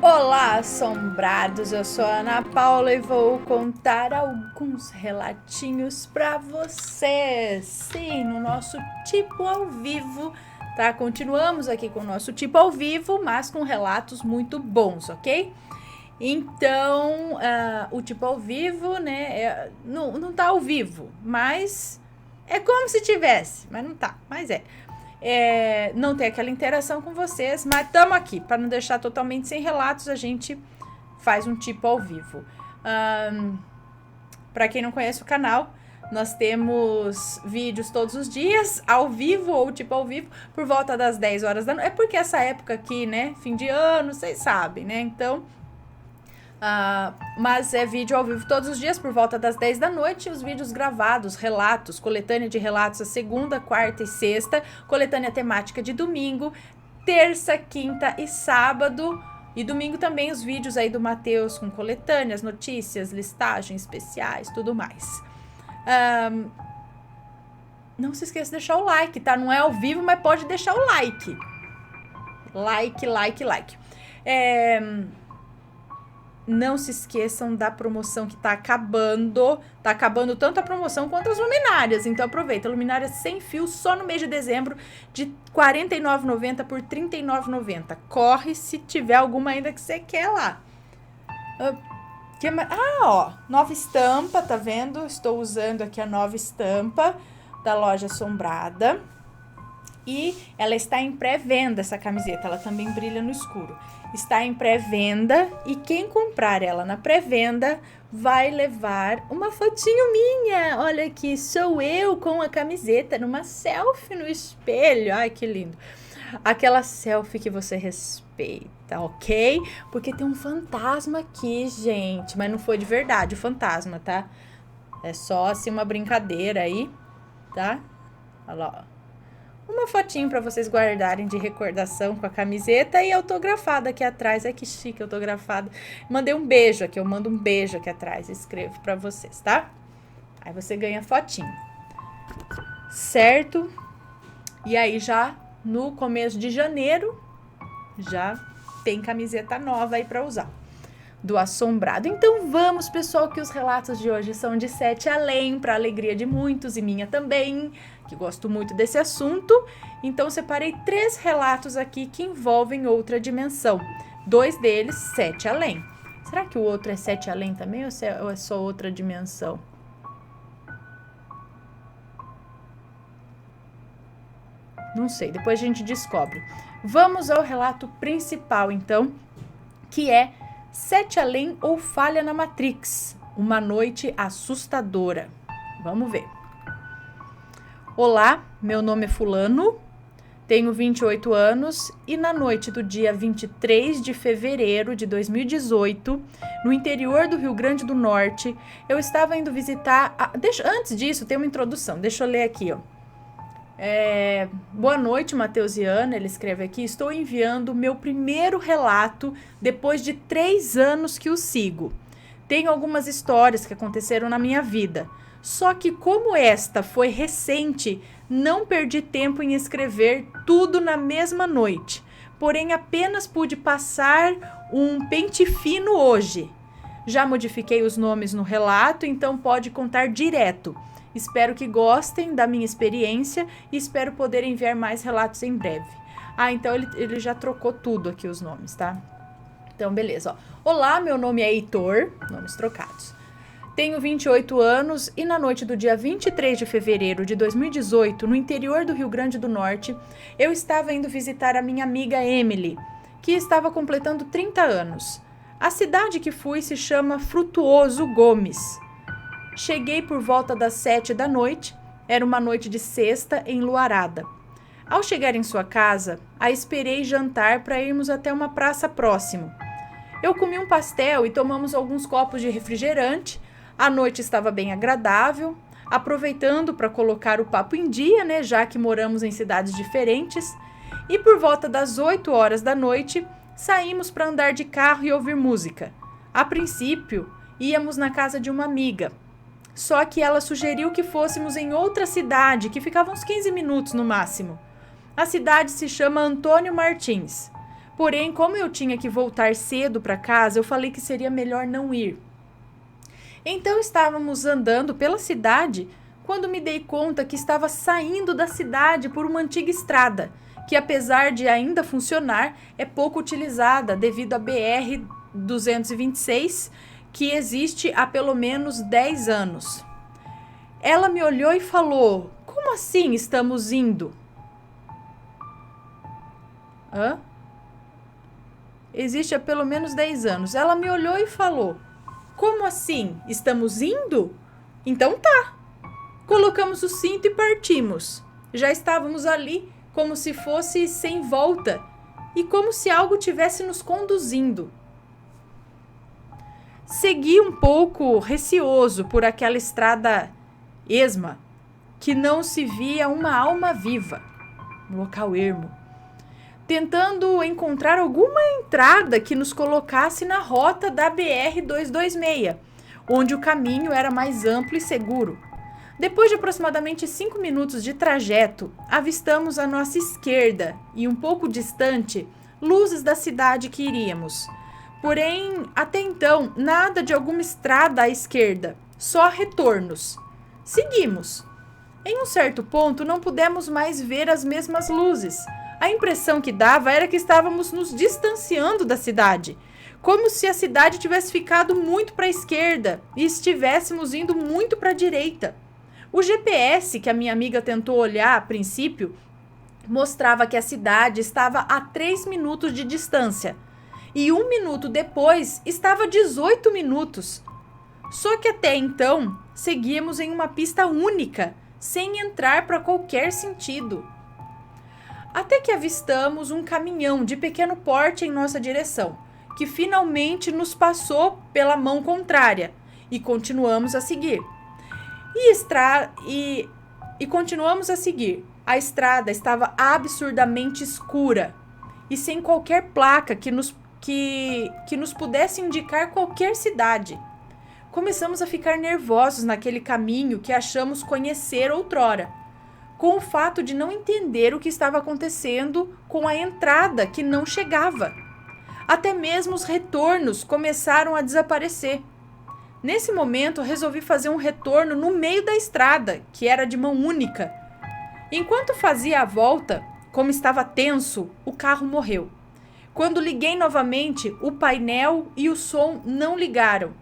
Olá, assombrados! Eu sou a Ana Paula e vou contar alguns relatinhos para vocês. Sim, no nosso tipo ao vivo, tá? Continuamos aqui com o nosso tipo ao vivo, mas com relatos muito bons, ok? Então, o tipo ao vivo, né? Não tá ao vivo, mas é como se tivesse, mas não tá, mas é. Não tem aquela interação com vocês, mas estamos aqui. Para não deixar totalmente sem relatos, a gente faz um tipo ao vivo. Para quem não conhece o canal, nós temos vídeos todos os dias, ao vivo ou tipo ao vivo, por volta das 10 horas da noite. É porque essa época aqui, né, fim de ano, vocês sabem, né? Então, mas é vídeo ao vivo todos os dias por volta das 10 da noite, e os vídeos gravados, relatos, coletânea de relatos a segunda, quarta e sexta, coletânea temática de domingo, terça, quinta e sábado, e domingo também os vídeos aí do Matheus com coletâneas, notícias, listagens especiais, tudo mais. Não se esqueça de deixar o like, tá? Não é ao vivo, mas pode deixar o like. Like. Não se esqueçam da promoção que tá acabando. Tá acabando tanto a promoção quanto as luminárias. Então aproveita. Luminárias sem fio só no mês de dezembro de R$ 49,90 por R$ 39,90. Corre se tiver alguma ainda que você quer lá. Nova estampa, tá vendo? Estou usando aqui a nova estampa da Loja Assombrada. E ela está em pré-venda, essa camiseta. Ela também brilha no escuro. Está em pré-venda e quem comprar ela na pré-venda vai levar uma fotinho minha. Olha aqui, sou eu com a camiseta numa selfie no espelho. Ai, que lindo. Aquela selfie que você respeita, ok? Porque tem um fantasma aqui, gente. Mas não foi de verdade o fantasma, tá? É só assim uma brincadeira aí, tá? Olha lá, ó. Uma fotinho para vocês guardarem de recordação com a camiseta e autografada aqui atrás. Ai, que chique, autografada. Mandei um beijo aqui, eu mando um beijo aqui atrás. Escrevo para vocês, tá? Aí você ganha fotinho. Certo? E aí já no começo de janeiro já tem camiseta nova aí para usar. Do Assombrado. Então vamos, pessoal, que os relatos de hoje são de 7 além, para alegria de muitos e minha também, que gosto muito desse assunto. Então separei 3 relatos aqui que envolvem outra dimensão. 2 deles, 7 além. Será que o outro é 7 além também ou é só outra dimensão? Não sei, depois a gente descobre. Vamos ao relato principal, então, que é 7 além ou falha na Matrix, uma noite assustadora. Vamos ver. Olá, meu nome é fulano, tenho 28 anos e na noite do dia 23 de fevereiro de 2018, no interior do Rio Grande do Norte, eu estava indo visitar... Antes disso, tem uma introdução, deixa eu ler aqui, ó. Boa noite, Matheus e Ana, ele escreve aqui. Estou enviando o meu primeiro relato depois de 3 anos que o sigo. Tenho algumas histórias que aconteceram na minha vida. Só que como esta foi recente, não perdi tempo em escrever tudo na mesma noite. Porém, apenas pude passar um pente fino hoje. Já modifiquei os nomes no relato, então pode contar direto. Espero que gostem da minha experiência e espero poder enviar mais relatos em breve. Então ele já trocou tudo aqui os nomes, tá? Então, beleza, ó. Olá, meu nome é Heitor, nomes trocados. Tenho 28 anos e na noite do dia 23 de fevereiro de 2018, no interior do Rio Grande do Norte, eu estava indo visitar a minha amiga Emily, que estava completando 30 anos. A cidade que fui se chama Frutuoso Gomes. Cheguei por volta das 7 da noite, era uma noite de sexta enluarada. Ao chegar em sua casa, a esperei jantar para irmos até uma praça próximo. Eu comi um pastel e tomamos alguns copos de refrigerante, a noite estava bem agradável, aproveitando para colocar o papo em dia, né, já que moramos em cidades diferentes, e por volta das 8 horas da noite, saímos para andar de carro e ouvir música. A princípio, íamos na casa de uma amiga. Só que ela sugeriu que fôssemos em outra cidade, que ficava uns 15 minutos no máximo. A cidade se chama Antônio Martins. Porém, como eu tinha que voltar cedo para casa, eu falei que seria melhor não ir. Então estávamos andando pela cidade quando me dei conta que estava saindo da cidade por uma antiga estrada, que apesar de ainda funcionar, é pouco utilizada devido à BR-226, que existe há pelo menos 10 anos. Ela me olhou e falou: "Como assim estamos indo?" Hã? Existe há pelo menos 10 anos. Ela me olhou e falou: "Como assim? Estamos indo?" Então tá. Colocamos o cinto e partimos. Já estávamos ali como se fosse sem volta e como se algo tivesse nos conduzindo. Segui um pouco receoso por aquela estrada esma, que não se via uma alma viva, um local ermo, tentando encontrar alguma entrada que nos colocasse na rota da BR-226, onde o caminho era mais amplo e seguro. Depois de aproximadamente 5 minutos de trajeto, avistamos à nossa esquerda e um pouco distante luzes da cidade que iríamos. Porém, até então, nada de alguma estrada à esquerda, só retornos. Seguimos. Em um certo ponto, não pudemos mais ver as mesmas luzes. A impressão que dava era que estávamos nos distanciando da cidade, como se a cidade tivesse ficado muito para a esquerda e estivéssemos indo muito para a direita. O GPS que a minha amiga tentou olhar a princípio mostrava que a cidade estava a 3 minutos de distância e 1 minuto depois estava a 18 minutos. Só que até então seguíamos em uma pista única, sem entrar para qualquer sentido. Até que avistamos um caminhão de pequeno porte em nossa direção, que finalmente nos passou pela mão contrária e continuamos a seguir. Continuamos a seguir. A estrada estava absurdamente escura e sem qualquer placa que nos pudesse indicar qualquer cidade. Começamos a ficar nervosos naquele caminho que achamos conhecer outrora, com o fato de não entender o que estava acontecendo com a entrada que não chegava. Até mesmo os retornos começaram a desaparecer. Nesse momento, resolvi fazer um retorno no meio da estrada, que era de mão única. Enquanto fazia a volta, como estava tenso, o carro morreu. Quando liguei novamente, o painel e o som não ligaram.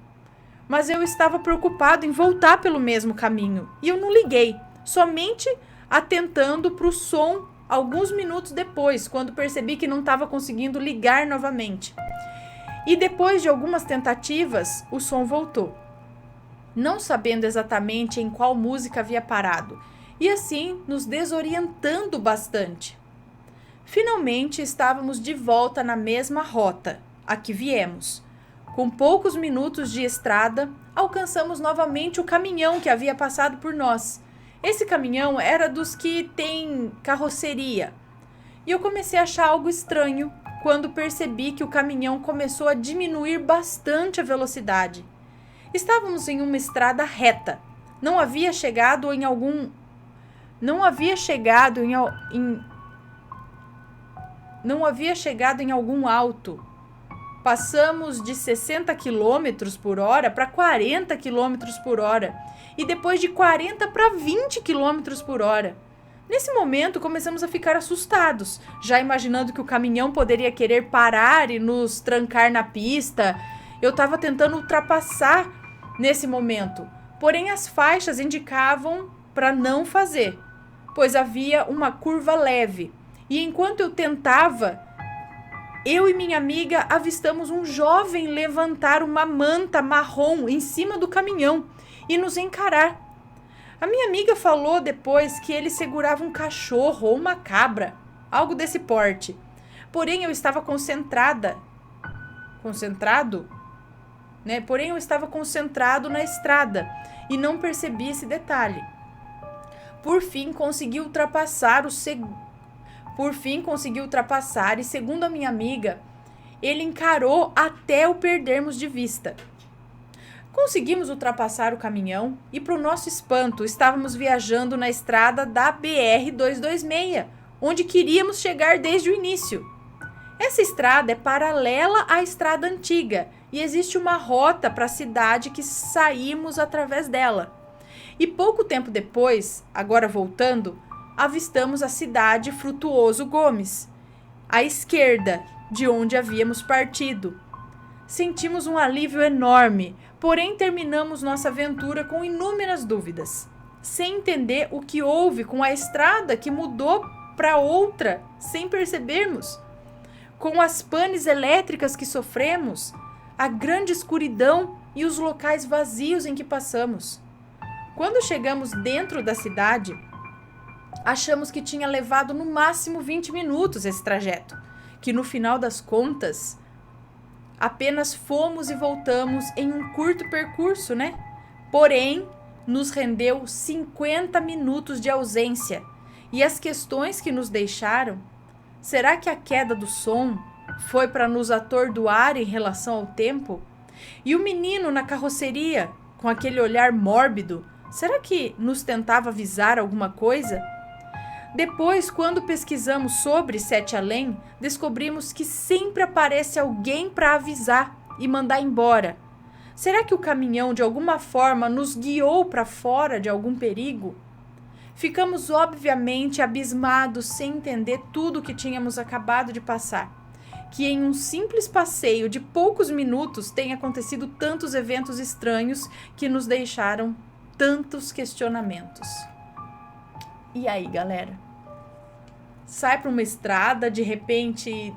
Mas eu estava preocupado em voltar pelo mesmo caminho e eu não liguei, somente atentando para o som alguns minutos depois, quando percebi que não estava conseguindo ligar novamente. E depois de algumas tentativas, o som voltou, não sabendo exatamente em qual música havia parado, e assim nos desorientando bastante. Finalmente estávamos de volta na mesma rota, a que viemos. Com poucos minutos de estrada, alcançamos novamente o caminhão que havia passado por nós. Esse caminhão era dos que tem carroceria. E eu comecei a achar algo estranho quando percebi que o caminhão começou a diminuir bastante a velocidade. Estávamos em uma estrada reta. Não havia chegado em algum alto. Passamos de 60 km por hora para 40 km por hora e depois de 40 para 20 km por hora. Nesse momento, começamos a ficar assustados, já imaginando que o caminhão poderia querer parar e nos trancar na pista. Eu estava tentando ultrapassar nesse momento, porém as faixas indicavam para não fazer, pois havia uma curva leve. E enquanto eu tentava, eu e minha amiga avistamos um jovem levantar uma manta marrom em cima do caminhão e nos encarar. A minha amiga falou depois que ele segurava um cachorro ou uma cabra, algo desse porte. Porém, eu estava concentrado na estrada e não percebi esse detalhe. Por fim, consegui ultrapassar e, segundo a minha amiga, ele encarou até o perdermos de vista. Conseguimos ultrapassar o caminhão e, para o nosso espanto, estávamos viajando na estrada da BR-226, onde queríamos chegar desde o início. Essa estrada é paralela à estrada antiga e existe uma rota para a cidade que saímos através dela. E pouco tempo depois, agora voltando, avistamos a cidade Frutuoso Gomes, à esquerda de onde havíamos partido. Sentimos um alívio enorme, porém terminamos nossa aventura com inúmeras dúvidas, sem entender o que houve com a estrada que mudou para outra sem percebermos. Com as panes elétricas que sofremos, a grande escuridão e os locais vazios em que passamos. Quando chegamos dentro da cidade, achamos que tinha levado no máximo 20 minutos esse trajeto, que no final das contas, apenas fomos e voltamos em um curto percurso, né? Porém, nos rendeu 50 minutos de ausência. E as questões que nos deixaram, será que a queda do som foi para nos atordoar em relação ao tempo? E o menino na carroceria, com aquele olhar mórbido, será que nos tentava avisar alguma coisa? Depois, quando pesquisamos sobre Sete Além, descobrimos que sempre aparece alguém para avisar e mandar embora. Será que o caminhão de alguma forma nos guiou para fora de algum perigo? Ficamos obviamente abismados sem entender tudo o que tínhamos acabado de passar. Que em um simples passeio de poucos minutos tenha acontecido tantos eventos estranhos que nos deixaram tantos questionamentos. E aí, galera? Sai para uma estrada, de repente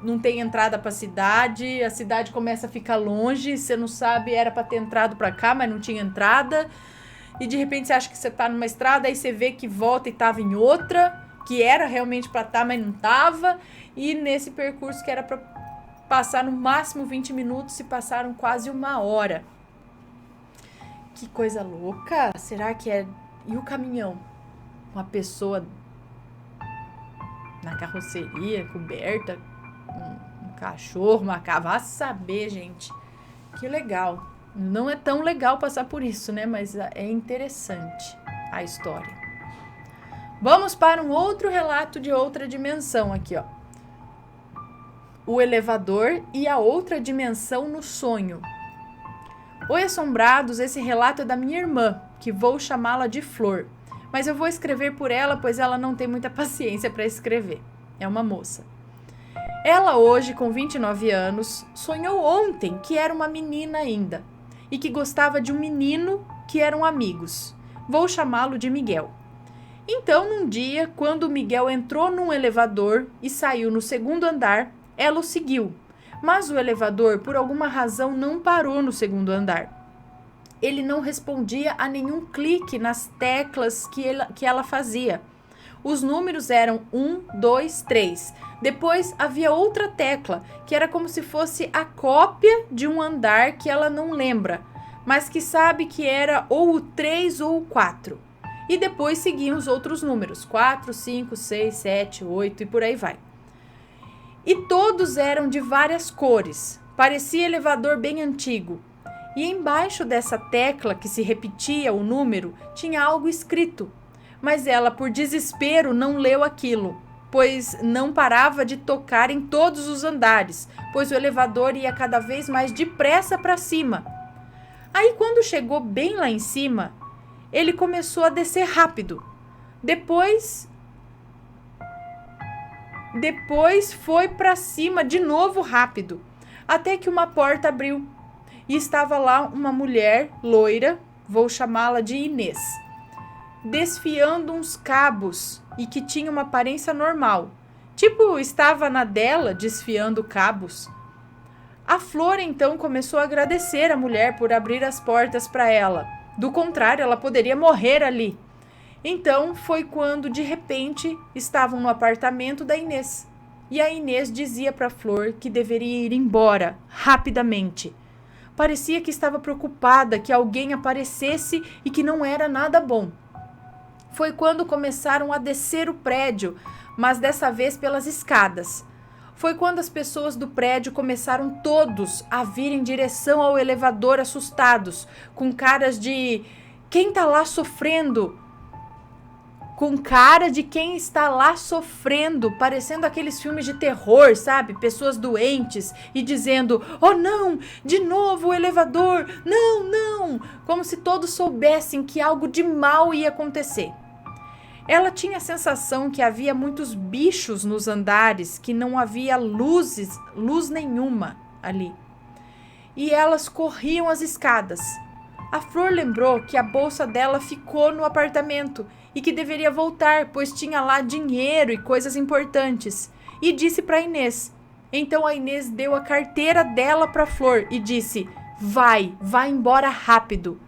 não tem entrada para a cidade começa a ficar longe, você não sabe, era para ter entrado para cá, mas não tinha entrada. E de repente você acha que você tá numa estrada, aí você vê que volta e tava em outra, que era realmente para estar, mas não tava. E nesse percurso que era para passar no máximo 20 minutos, se passaram quase 1 hora. Que coisa louca! Será que é... E o caminhão? Uma pessoa na carroceria, coberta, um cachorro, uma cabra. Vá saber, gente. Que legal. Não é tão legal passar por isso, né? Mas é interessante a história. Vamos para um outro relato de outra dimensão aqui, ó. O elevador e a outra dimensão no sonho. Oi, assombrados, esse relato é da minha irmã, que vou chamá-la de Flor. Mas eu vou escrever por ela, pois ela não tem muita paciência para escrever. É uma moça. Ela hoje, com 29 anos, sonhou ontem que era uma menina ainda e que gostava de um menino que eram amigos. Vou chamá-lo de Miguel. Então, num dia, quando Miguel entrou num elevador e saiu no 2º andar, ela o seguiu. Mas o elevador, por alguma razão, não parou no 2º andar. Ele não respondia a nenhum clique nas teclas que ela fazia. Os números eram 1, 2, 3. Depois havia outra tecla, que era como se fosse a cópia de um andar que ela não lembra, mas que sabe que era ou o 3 ou o 4. E depois seguiam os outros números, 4, 5, 6, 7, 8 e por aí vai. E todos eram de várias cores, parecia elevador bem antigo. E embaixo dessa tecla que se repetia o número, tinha algo escrito. Mas ela, por desespero, não leu aquilo, pois não parava de tocar em todos os andares, pois o elevador ia cada vez mais depressa para cima. Aí, quando chegou bem lá em cima, ele começou a descer rápido. Depois foi para cima de novo rápido, até que uma porta abriu. E estava lá uma mulher loira, vou chamá-la de Inês, desfiando uns cabos e que tinha uma aparência normal. Tipo, estava na dela desfiando cabos. A Flor então começou a agradecer a mulher por abrir as portas para ela. Do contrário, ela poderia morrer ali. Então foi quando de repente estavam no apartamento da Inês. E a Inês dizia para a Flor que deveria ir embora rapidamente. Parecia que estava preocupada que alguém aparecesse e que não era nada bom. Foi quando começaram a descer o prédio, mas dessa vez pelas escadas. Foi quando as pessoas do prédio começaram todos a vir em direção ao elevador assustados, com caras de quem tá lá sofrendo, com cara de quem está lá sofrendo, parecendo aqueles filmes de terror, sabe? Pessoas doentes e dizendo, oh não, de novo o elevador, não, não, como se todos soubessem que algo de mal ia acontecer. Ela tinha a sensação que havia muitos bichos nos andares, que não havia luz nenhuma ali. E elas corriam as escadas. A Flor lembrou que a bolsa dela ficou no apartamento e que deveria voltar, pois tinha lá dinheiro e coisas importantes. E disse para Inês. Então a Inês deu a carteira dela para Flor e disse, vai embora rápido.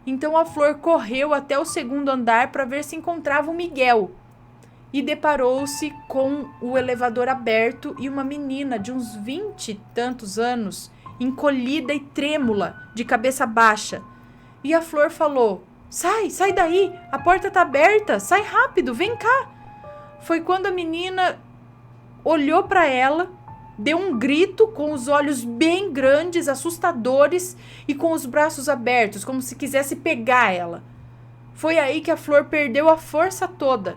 Então a Flor correu até o segundo andar para ver se encontrava o Miguel. E deparou-se com o elevador aberto e uma menina de uns 20 e tantos anos, encolhida e trêmula, de cabeça baixa. E a Flor falou, sai daí, a porta tá aberta, sai rápido, vem cá. Foi quando a menina olhou para ela, deu um grito com os olhos bem grandes, assustadores e com os braços abertos, como se quisesse pegar ela. Foi aí que a Flor perdeu a força toda,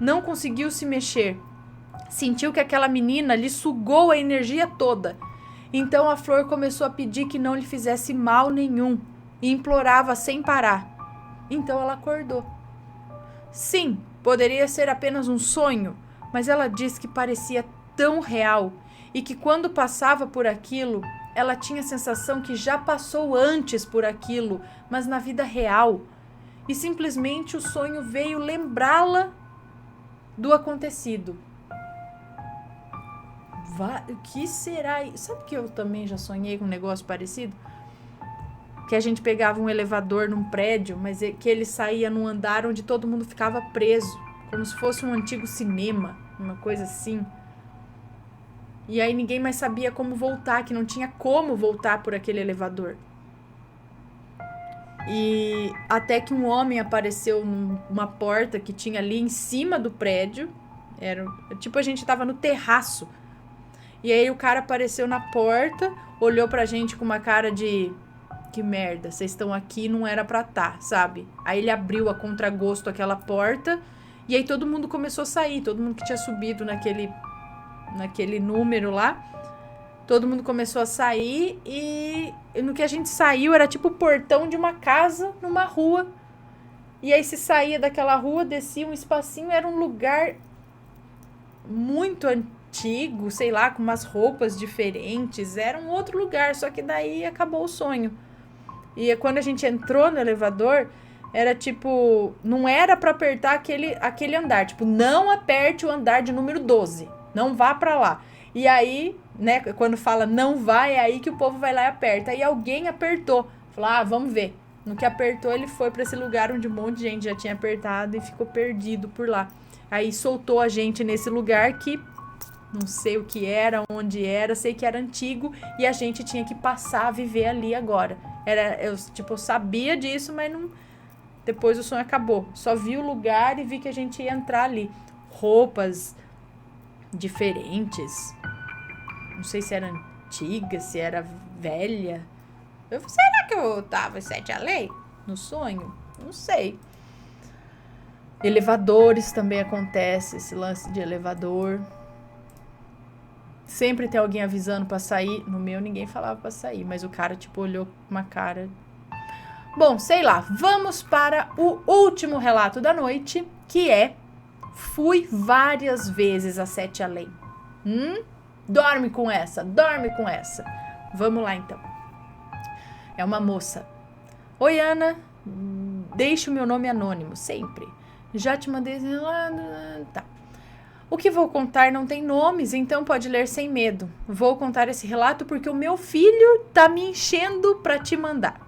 não conseguiu se mexer. Sentiu que aquela menina lhe sugou a energia toda. Então a Flor começou a pedir que não lhe fizesse mal nenhum e implorava sem parar. Então ela acordou. Sim, poderia ser apenas um sonho, mas ela disse que parecia tão real e que quando passava por aquilo, ela tinha a sensação que já passou antes por aquilo, mas na vida real. E simplesmente o sonho veio lembrá-la do acontecido. O que será? Sabe que eu também já sonhei com um negócio parecido? Que a gente pegava um elevador num prédio, mas que ele saía num andar onde todo mundo ficava preso, como se fosse um antigo cinema, uma coisa assim. E aí ninguém mais sabia como voltar, que não tinha como voltar por aquele elevador. E até que um homem apareceu numa porta que tinha ali em cima do prédio. Tipo, a gente tava no terraço. E aí o cara apareceu na porta, olhou pra gente com uma cara de... Que merda, vocês estão aqui, não era pra tá, sabe? Aí ele abriu a contragosto aquela porta e aí todo mundo começou a sair, todo mundo que tinha subido naquele número lá, todo mundo começou a sair e no que a gente saiu era tipo o portão de uma casa numa rua. E aí se saía daquela rua, descia um espacinho, era um lugar muito antigo, sei lá, com umas roupas diferentes, era um outro lugar, só que daí acabou o sonho. E quando a gente entrou no elevador, era tipo, não era pra apertar aquele andar, tipo, não aperte o andar de número 12, não vá pra lá. E aí, né, quando fala não vai, é aí que o povo vai lá e aperta. Aí alguém apertou, falou, vamos ver. No que apertou, ele foi pra esse lugar onde um monte de gente já tinha apertado e ficou perdido por lá. Aí soltou a gente nesse lugar que não sei o que era, onde era, sei que era antigo e a gente tinha que passar a viver ali agora. Eu sabia disso, mas não. Depois o sonho acabou. Só vi o lugar e vi que a gente ia entrar ali. Roupas diferentes. Não sei se era antiga, se era velha. Será que eu tava em Sete Além no sonho? Não sei. Elevadores também acontece, esse lance de elevador. Sempre tem alguém avisando pra sair. No meu, ninguém falava pra sair, mas o cara, olhou com uma cara... Bom, sei lá. Vamos para o último relato da noite, que é... Fui várias vezes a Sete Além. Dorme com essa. Vamos lá, então. É uma moça. Oi, Ana. Deixe o meu nome anônimo, sempre. Já te mandei... Tá. O que vou contar não tem nomes, então pode ler sem medo. Vou contar esse relato porque o meu filho tá me enchendo pra te mandar.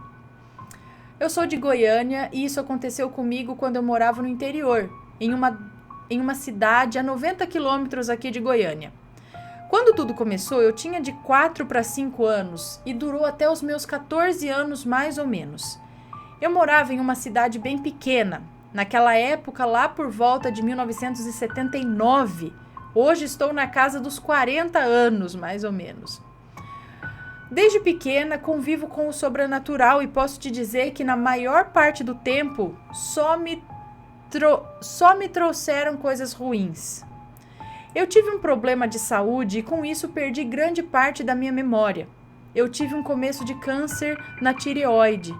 Eu sou de Goiânia e isso aconteceu comigo quando eu morava no interior, em uma cidade a 90 quilômetros aqui de Goiânia. Quando tudo começou, eu tinha de 4 para 5 anos e durou até os meus 14 anos mais ou menos. Eu morava em uma cidade bem pequena. Naquela época, lá por volta de 1979, hoje estou na casa dos 40 anos, mais ou menos. Desde pequena, convivo com o sobrenatural e posso te dizer que na maior parte do tempo, só me só me trouxeram coisas ruins. Eu tive um problema de saúde e com isso perdi grande parte da minha memória. Eu tive um começo de câncer na tireoide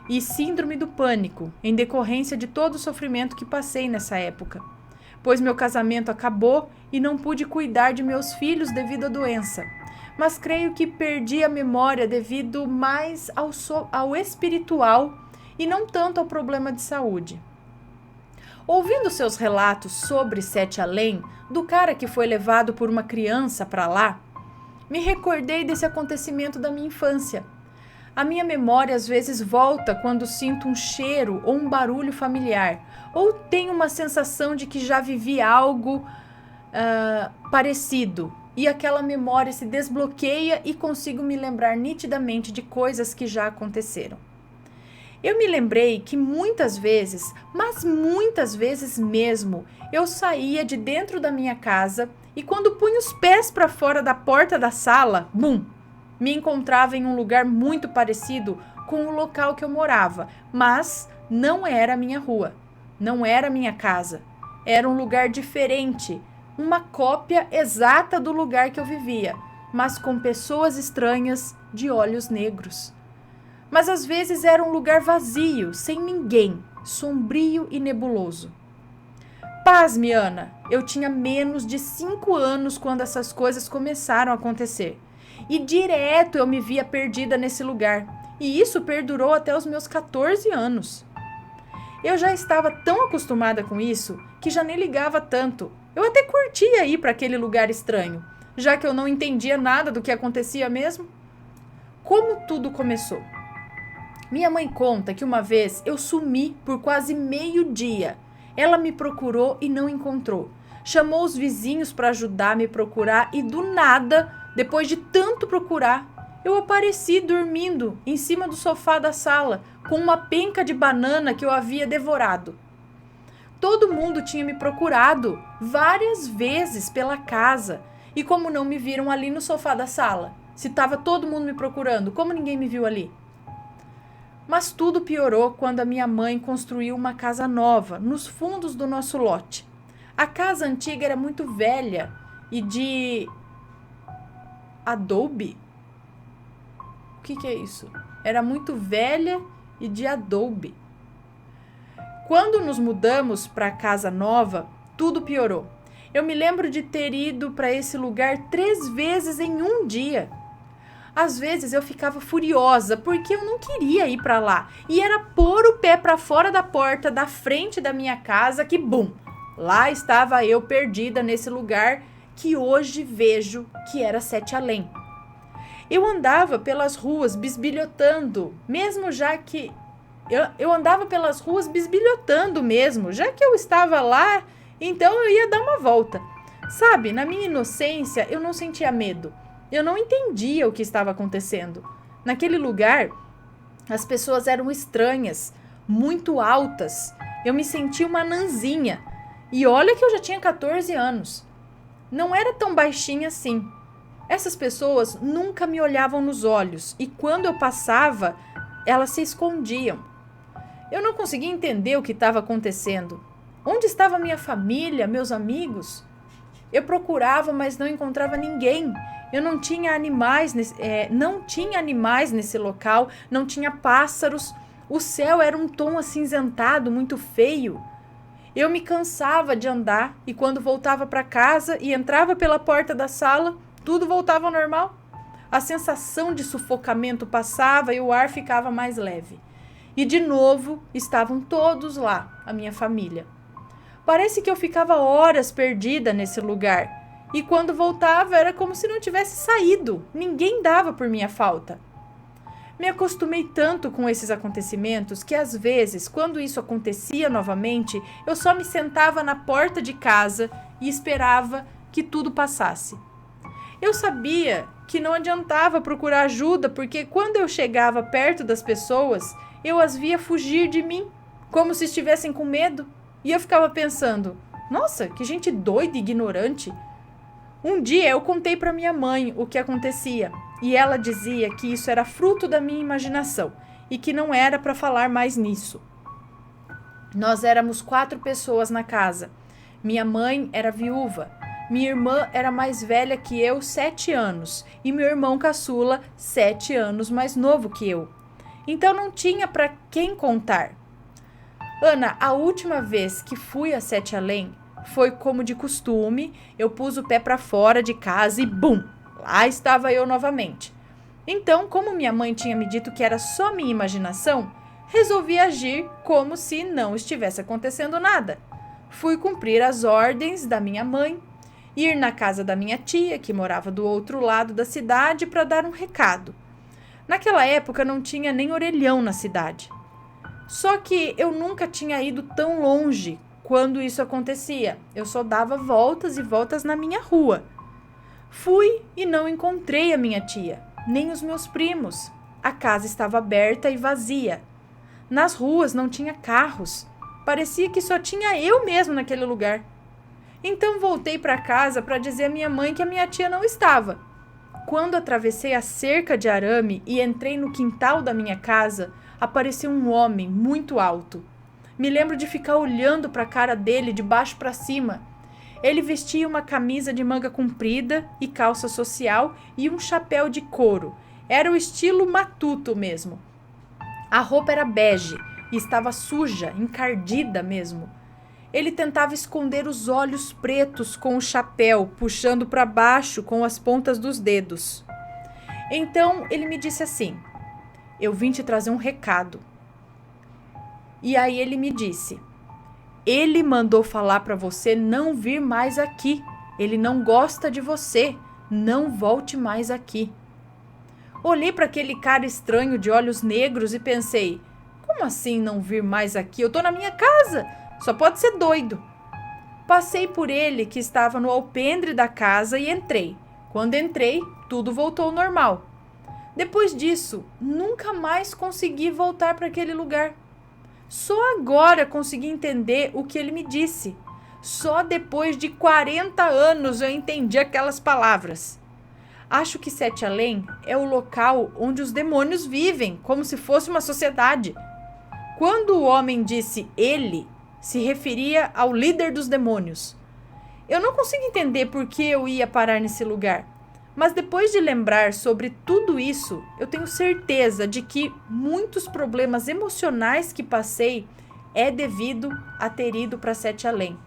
e síndrome do pânico, em decorrência de todo o sofrimento que passei nessa época, pois meu casamento acabou e não pude cuidar de meus filhos devido à doença. Mas creio que perdi a memória devido mais ao espiritual e não tanto ao problema de saúde. Ouvindo seus relatos sobre Sete Além, do cara que foi levado por uma criança para lá, me recordei desse acontecimento da minha infância. A minha memória às vezes volta quando sinto um cheiro ou um barulho familiar, ou tenho uma sensação de que já vivi algo parecido, e aquela memória se desbloqueia e consigo me lembrar nitidamente de coisas que já aconteceram. Eu me lembrei que muitas vezes, mas muitas vezes mesmo, eu saía de dentro da minha casa e quando punha os pés para fora da porta da sala, bum, me encontrava em um lugar muito parecido com o local que eu morava, mas não era a minha rua, não era a minha casa, era um lugar diferente, uma cópia exata do lugar que eu vivia, mas com pessoas estranhas de olhos negros. Mas às vezes era um lugar vazio, sem ninguém, sombrio e nebuloso. Pasme, Ana, eu tinha menos de 5 anos quando essas coisas começaram a acontecer. E direto eu me via perdida nesse lugar. E isso perdurou até os meus 14 anos. Eu já estava tão acostumada com isso que já nem ligava tanto. Eu até curtia ir para aquele lugar estranho, já que eu não entendia nada do que acontecia mesmo. Como tudo começou? Minha mãe conta que uma vez eu sumi por quase meio-dia. Ela me procurou e não encontrou. Chamou os vizinhos para ajudar a me procurar e do nada, depois de tanto procurar, eu apareci dormindo em cima do sofá da sala com uma penca de banana que eu havia devorado. Todo mundo tinha me procurado várias vezes pela casa e como não me viram ali no sofá da sala? Se estava todo mundo me procurando, como ninguém me viu ali? Mas tudo piorou quando a minha mãe construiu uma casa nova nos fundos do nosso lote. A casa antiga era muito velha e de adobe. O que é isso? Era muito velha e de adobe. Quando nos mudamos para a casa nova, tudo piorou. Eu me lembro de ter ido para esse lugar 3 vezes em um dia. Às vezes eu ficava furiosa porque eu não queria ir para lá. E era pôr o pé para fora da porta da frente da minha casa que, bum, lá estava eu perdida nesse lugar que hoje vejo que era Sete Além. Eu andava pelas ruas bisbilhotando, mesmo já que... Eu andava pelas ruas bisbilhotando mesmo, já que eu estava lá, então eu ia dar uma volta. Sabe, na minha inocência eu não sentia medo. Eu não entendia o que estava acontecendo. Naquele lugar, as pessoas eram estranhas, muito altas. Eu me sentia uma nanzinha. E olha que eu já tinha 14 anos. Não era tão baixinha assim. Essas pessoas nunca me olhavam nos olhos e quando eu passava, elas se escondiam. Eu não conseguia entender o que estava acontecendo. Onde estava minha família, meus amigos? Eu procurava, mas não encontrava ninguém. Eu não tinha animais nesse local, não tinha pássaros. O céu era um tom acinzentado, muito feio. Eu me cansava de andar e quando voltava para casa e entrava pela porta da sala, tudo voltava ao normal. A sensação de sufocamento passava e o ar ficava mais leve. E de novo estavam todos lá, a minha família. Parece que eu ficava horas perdida nesse lugar. E quando voltava era como se não tivesse saído. Ninguém dava por minha falta. Me acostumei tanto com esses acontecimentos que às vezes, quando isso acontecia novamente, eu só me sentava na porta de casa e esperava que tudo passasse. Eu sabia que não adiantava procurar ajuda porque quando eu chegava perto das pessoas, eu as via fugir de mim, como se estivessem com medo. E eu ficava pensando, nossa, que gente doida e ignorante. Um dia eu contei para minha mãe o que acontecia e ela dizia que isso era fruto da minha imaginação e que não era para falar mais nisso. Nós éramos 4 pessoas na casa. Minha mãe era viúva. Minha irmã era mais velha que eu, 7 anos. E meu irmão caçula, 7 anos mais novo que eu. Então não tinha para quem contar. Ana, a última vez que fui a Sete Além foi como de costume. Eu pus o pé para fora de casa e bum! Lá estava eu novamente. Então, como minha mãe tinha me dito que era só minha imaginação, resolvi agir como se não estivesse acontecendo nada. Fui cumprir as ordens da minha mãe, ir na casa da minha tia, que morava do outro lado da cidade, para dar um recado. Naquela época não tinha nem orelhão na cidade. Só que eu nunca tinha ido tão longe quando isso acontecia. Eu só dava voltas e voltas na minha rua. Fui e não encontrei a minha tia, nem os meus primos. A casa estava aberta e vazia. Nas ruas não tinha carros. Parecia que só tinha eu mesmo naquele lugar. Então voltei para casa para dizer à minha mãe que a minha tia não estava. Quando atravessei a cerca de arame e entrei no quintal da minha casa, apareceu um homem muito alto. Me lembro de ficar olhando para a cara dele de baixo para cima. Ele vestia uma camisa de manga comprida e calça social e um chapéu de couro. Era o estilo matuto mesmo. A roupa era bege e estava suja, encardida mesmo. Ele tentava esconder os olhos pretos com o chapéu, puxando para baixo com as pontas dos dedos. Então ele me disse assim: eu vim te trazer um recado. E aí ele me disse: ele mandou falar para você não vir mais aqui. Ele não gosta de você. Não volte mais aqui. Olhei para aquele cara estranho de olhos negros e pensei: como assim não vir mais aqui? Eu tô na minha casa. Só pode ser doido. Passei por ele, que estava no alpendre da casa, e entrei. Quando entrei, tudo voltou ao normal. Depois disso, nunca mais consegui voltar para aquele lugar. Só agora consegui entender o que ele me disse. Só depois de 40 anos eu entendi aquelas palavras. Acho que Sete Além é o local onde os demônios vivem, como se fosse uma sociedade. Quando o homem disse ele, se referia ao líder dos demônios. Eu não consigo entender por que eu ia parar nesse lugar. Mas depois de lembrar sobre tudo isso, eu tenho certeza de que muitos problemas emocionais que passei é devido a ter ido para Sete Além.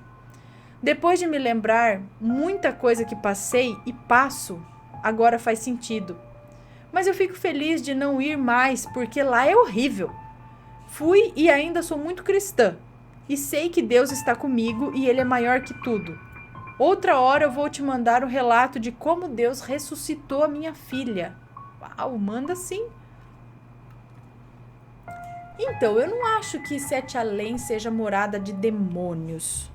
Depois de me lembrar muita coisa que passei e passo, agora faz sentido. Mas eu fico feliz de não ir mais, porque lá é horrível. Fui e ainda sou muito cristã. E sei que Deus está comigo e Ele é maior que tudo. Outra hora eu vou te mandar um relato de como Deus ressuscitou a minha filha. Uau, manda sim. Então, eu não acho que Sete Além seja morada de demônios.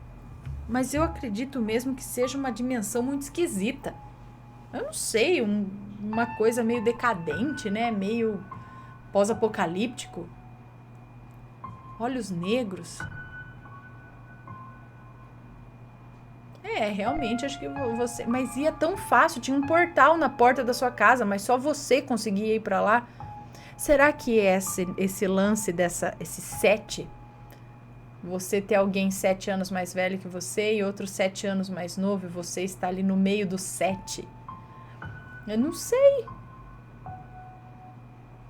Mas eu acredito mesmo que seja uma dimensão muito esquisita. Eu não sei, uma coisa meio decadente, né? Meio pós-apocalíptico. Olhos negros. Realmente, acho que você... Mas ia tão fácil, tinha um portal na porta da sua casa, mas só você conseguia ir pra lá. Será que esse lance esse 7, você ter alguém 7 anos mais velho que você e outro 7 anos mais novo, e você está ali no meio do 7? Eu não sei.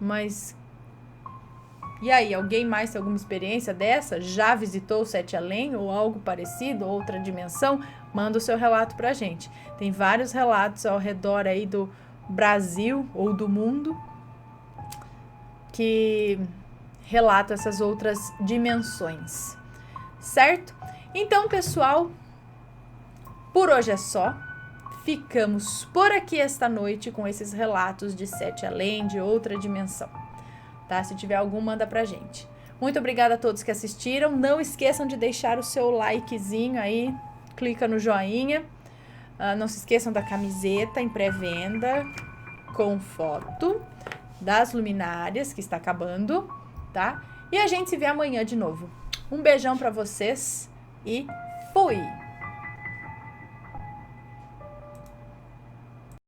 Mas... E aí, alguém mais tem alguma experiência dessa? Já visitou o Sete Além ou algo parecido, outra dimensão? Manda o seu relato pra gente. Tem vários relatos ao redor aí do Brasil ou do mundo que relatam essas outras dimensões, certo? Então, pessoal, por hoje é só. Ficamos por aqui esta noite com esses relatos de Sete Além, de outra dimensão. Tá? Se tiver algum, manda pra gente. Muito obrigada a todos que assistiram. Não esqueçam de deixar o seu likezinho aí. Clica no joinha. Não se esqueçam da camiseta em pré-venda com foto das luminárias, que está acabando, tá? E a gente se vê amanhã de novo. Um beijão pra vocês e fui!